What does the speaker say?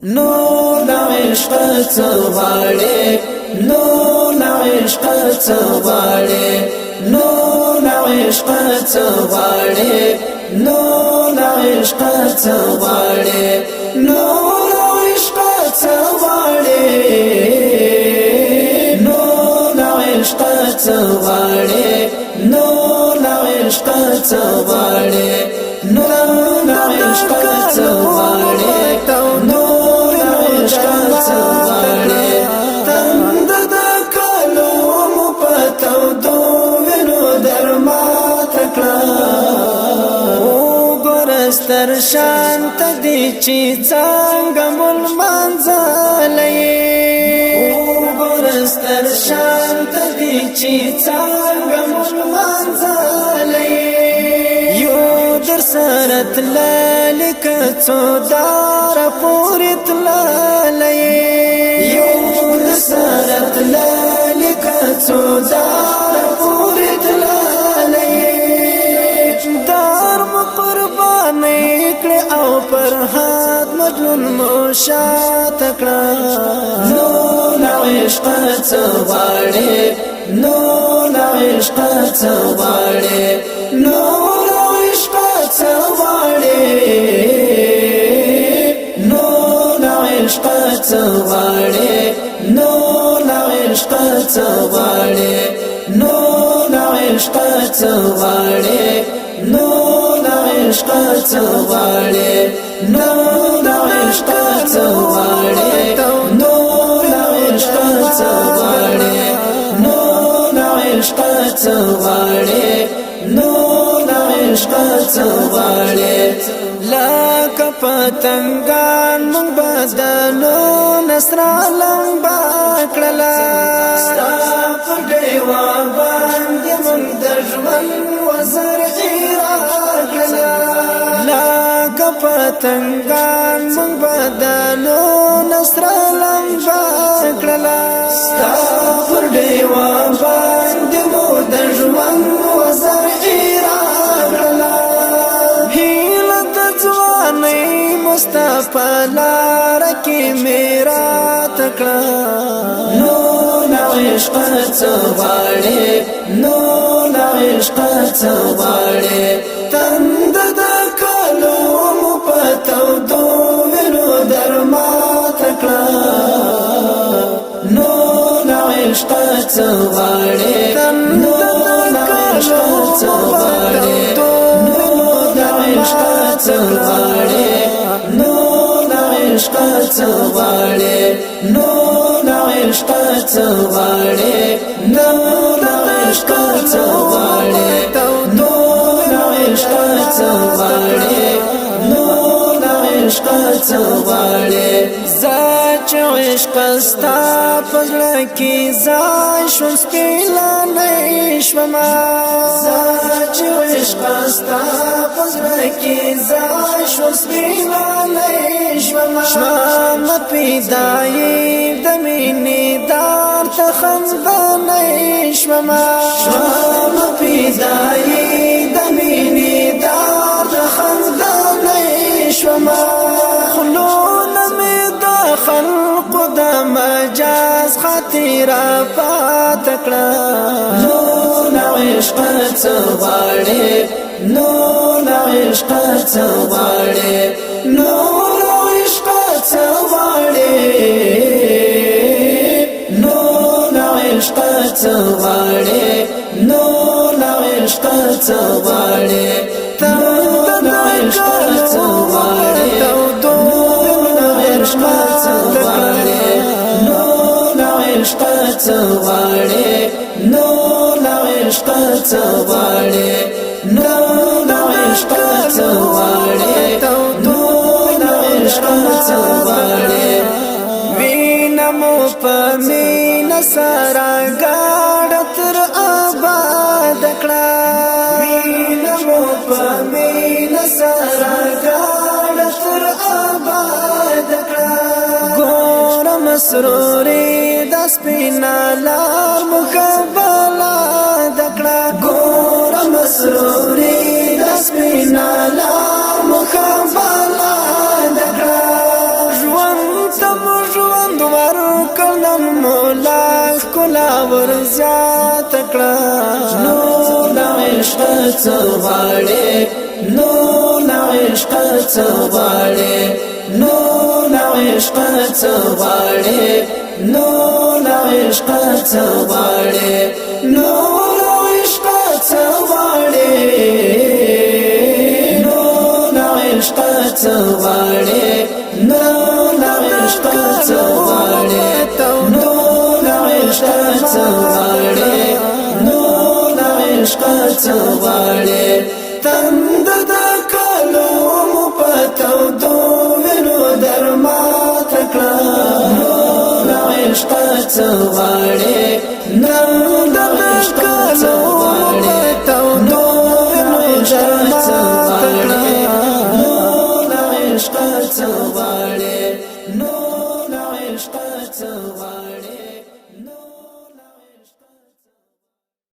نور د عشق څواړې نور د عشق څواړې نور د عشق څواړې نور د عشق څواړې نور د عشق څواړې نور د عشق څواړې نور د عشق څواړې نور د عشق څواړې ستر شانت دی چی څنګه مول منځلې ستر شانت دی چی څنګه مول منځلې یو در سره تللک څو دار پورې تللې یو در سره تللک څو دار پورې تللې دار قربان کړه او پر هات مجنون موشا تکړه نو لا عشق څواړې نو لا عشق څواړې نو لا عشق څواړې نو لا عشق څواړې نو لا عشق څواړې نو لا عشق څواړې نو عشق څواړې نو د عشق څواړې نو د عشق څواړې نو د عشق څواړې نو د عشق څواړې لک پتنګان مونږ بدلو نصر لمبا کړلا ستاپ دیوا باندې مونږ د ژوند وزر پتنګان مونږ بدلو نصر لمبا کړلا ستا پر دیوا باندې مو د ژوند وزر راغلا هیله د ځوانۍ مصطفی لار کې میرا تکړه نو لا عشق څواړې نو لا عشق څواړې تند تو دو وینو درما تکړه نو لا عشق څواړې نو لا عشق څواړې نو لا عشق څواړې نو لا عشق څواړې نو لا عشق څواړې نو لا عشق څواړې نو لا عشق څواړې عشق څواړې زاچ عشق ستا پزړه کې زای شون سپیلا نه شوما زاچ عشق ستا پزړه کې زای شون سپیلا نه شوما شوم پیدای د مینې دار ته خندانه شوما شوم پیدای د مینې دار ته خندانه شوما خلون می دا خلق دا مجاز خاطره پاتکړه نو لا عشق څواړې نو لا عشق څواړې نو لا عشق څواړې نو لا عشق څواړې نو لا عشق څواړې څواړې نو لا عشق څواړې نو لا عشق څواړې نو لا عشق څواړې وینمو په مینا سره ګاډ تر آباد کړه وینمو په مینا سره ګاډ تر آباد کړه ګور مسروري سپینا لار مقبلا دکړه ګور مسروري د سپینا لار مقبلا دکړه ژوند نن مولا کلا ورزیات کړه نو لا عشق څواړې نو لا عشق څواړې نو لا عشق څواړې نو لا عشق څواړې نو لا عشق څواړې نو لا عشق څواړې نو لا عشق څواړې نو لا عشق څواړې نو لا عشق څواړې تند د کلو مو پتو دو وینو درمات کړه نو لا عشق څواړې نو لا عشق څواړې نو وینو درمات کړه نو لا عشق څواړې نو لا عشق څواړې